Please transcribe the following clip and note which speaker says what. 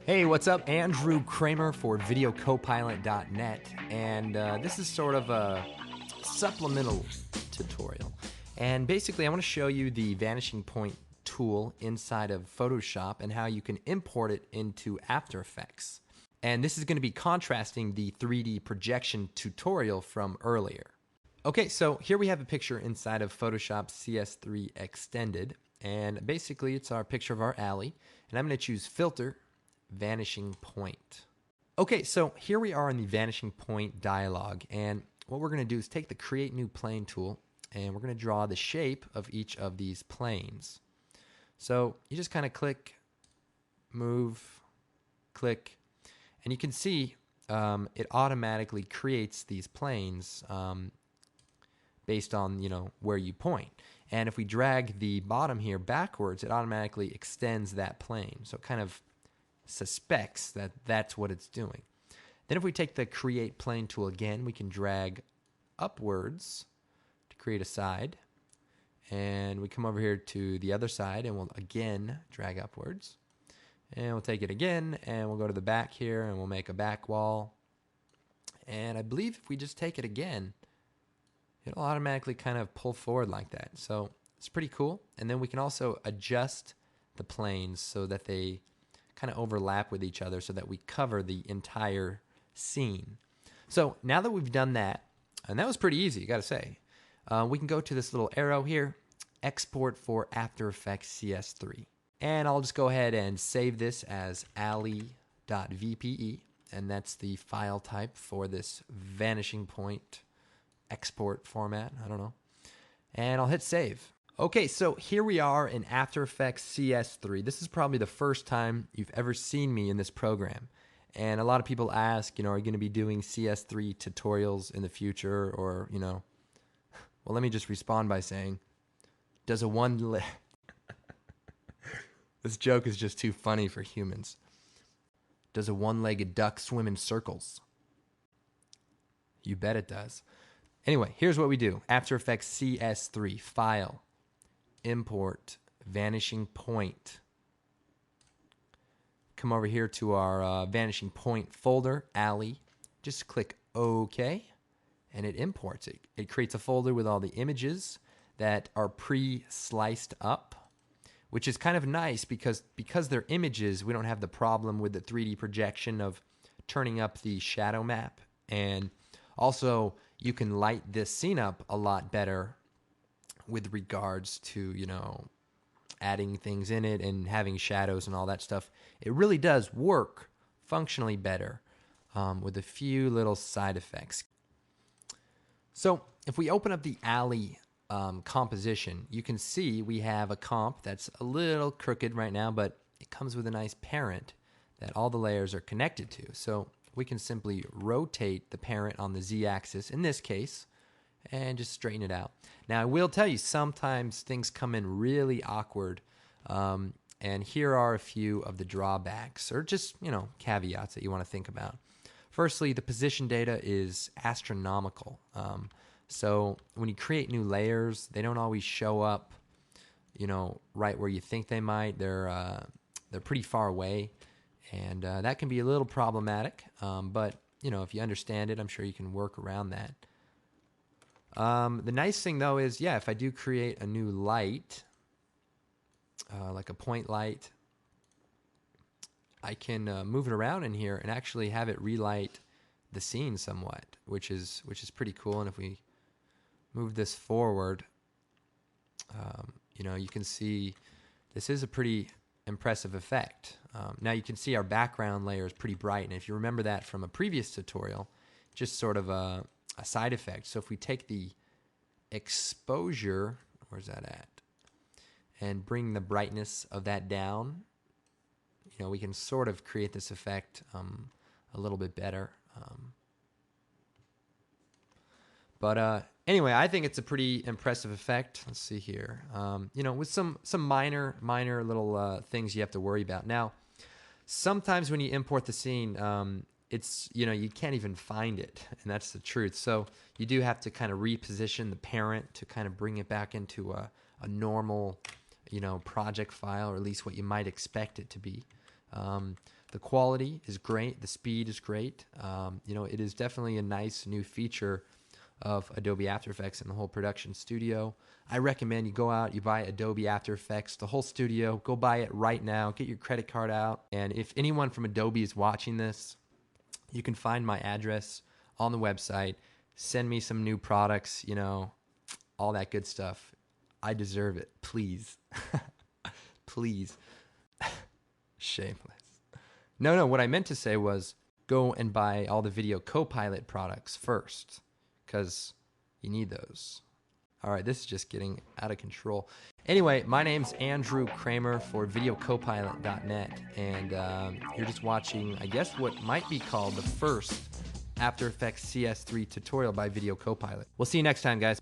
Speaker 1: Hey, what's up? Andrew Kramer for VideoCopilot.net, and this is sort of a supplemental tutorial. And basically, I want to show you the Vanishing Point tool inside of Photoshop and how you can import it into After Effects. And this is going to be contrasting the 3D projection tutorial from earlier. Okay, so here we have a picture inside of Photoshop CS3 Extended, and basically it's our picture of our alley, and I'm going to choose Filter, Vanishing Point. Okay, so here we are in the Vanishing Point dialog, and what we're going to do is take the Create New Plane tool, and we're going to draw the shape of each of these planes. So you just kind of click, move, click, and you can see it automatically creates these planes based on where you point. And if we drag the bottom here backwards, it automatically extends that plane. So it kind of suspects that that's what it's doing. Then if we take the Create Plane tool again, we can drag upwards to create a side. And we come over here to the other side and we'll again drag upwards. And we'll take it again and we'll go to the back here and we'll make a back wall. And I believe if we just take it again, it'll automatically kind of pull forward like that. So it's pretty cool. And then we can also adjust the planes so that they kind of overlap with each other so that we cover the entire scene. So now that we've done that, and that was pretty easy, you got to say, we can go to this little arrow here, Export for After Effects CS3. And I'll just go ahead and save this as alley.vpe, and that's the file type for this Vanishing Point export format. I don't know. And I'll hit save. Okay, so here we are in After Effects CS3. This is probably the first time you've ever seen me in this program. And a lot of people ask, are you going to be doing CS3 tutorials in the future? Or, well, let me just respond by saying, does a this joke is just too funny for humans. Does a one-legged duck swim in circles? You bet it does. Anyway, here's what we do. After Effects CS3, File, Import, Vanishing Point. Come over here to our Vanishing Point folder, Alley. Just click OK, and it imports it. It creates a folder with all the images that are pre-sliced up, which is kind of nice because they're images, we don't have the problem with the 3D projection of turning up the shadow map. And also, you can light this scene up a lot better with regards to, adding things in it and having shadows and all that stuff. It really does work functionally better with a few little side effects. So if we open up the alley composition, you can see we have a comp that's a little crooked right now, but it comes with a nice parent that all the layers are connected to. So we can simply rotate the parent on the z-axis, in this case, and just straighten it out. Now, I will tell you, sometimes things come in really awkward, and here are a few of the drawbacks, or just, caveats that you want to think about. Firstly, the position data is astronomical. So when you create new layers, they don't always show up, right where you think they might. They're pretty far away. And that can be a little problematic, but if you understand it, I'm sure you can work around that. The nice thing though is, if I do create a new light, like a point light, I can move it around in here and actually have it relight the scene somewhat, which is pretty cool. And if we move this forward, you can see this is a pretty impressive effect. Now you can see our background layer is pretty bright, and if you remember that from a previous tutorial, just sort of a side effect. So if we take the exposure, where's that at, and bring the brightness of that down, we can sort of create this effect a little bit better. But anyway, I think it's a pretty impressive effect. Let's see here. With some minor little things you have to worry about. Now, sometimes when you import the scene, it's you can't even find it, and that's the truth. So you do have to kind of reposition the parent to kind of bring it back into a normal project file, or at least what you might expect it to be. The quality is great. The speed is great. It is definitely a nice new feature of Adobe After Effects in the whole production studio. I recommend you go out, you buy Adobe After Effects, the whole studio. Go buy it right now. Get your credit card out. And if anyone from Adobe is watching this, you can find my address on the website. Send me some new products, all that good stuff. I deserve it. Please. Please. Shameless. No, what I meant to say was go and buy all the Video Copilot products first, because you need those. All right, this is just getting out of control. Anyway, my name's Andrew Kramer for VideoCopilot.net, and you're just watching, I guess, what might be called the first After Effects CS3 tutorial by Video Copilot. We'll see you next time, guys.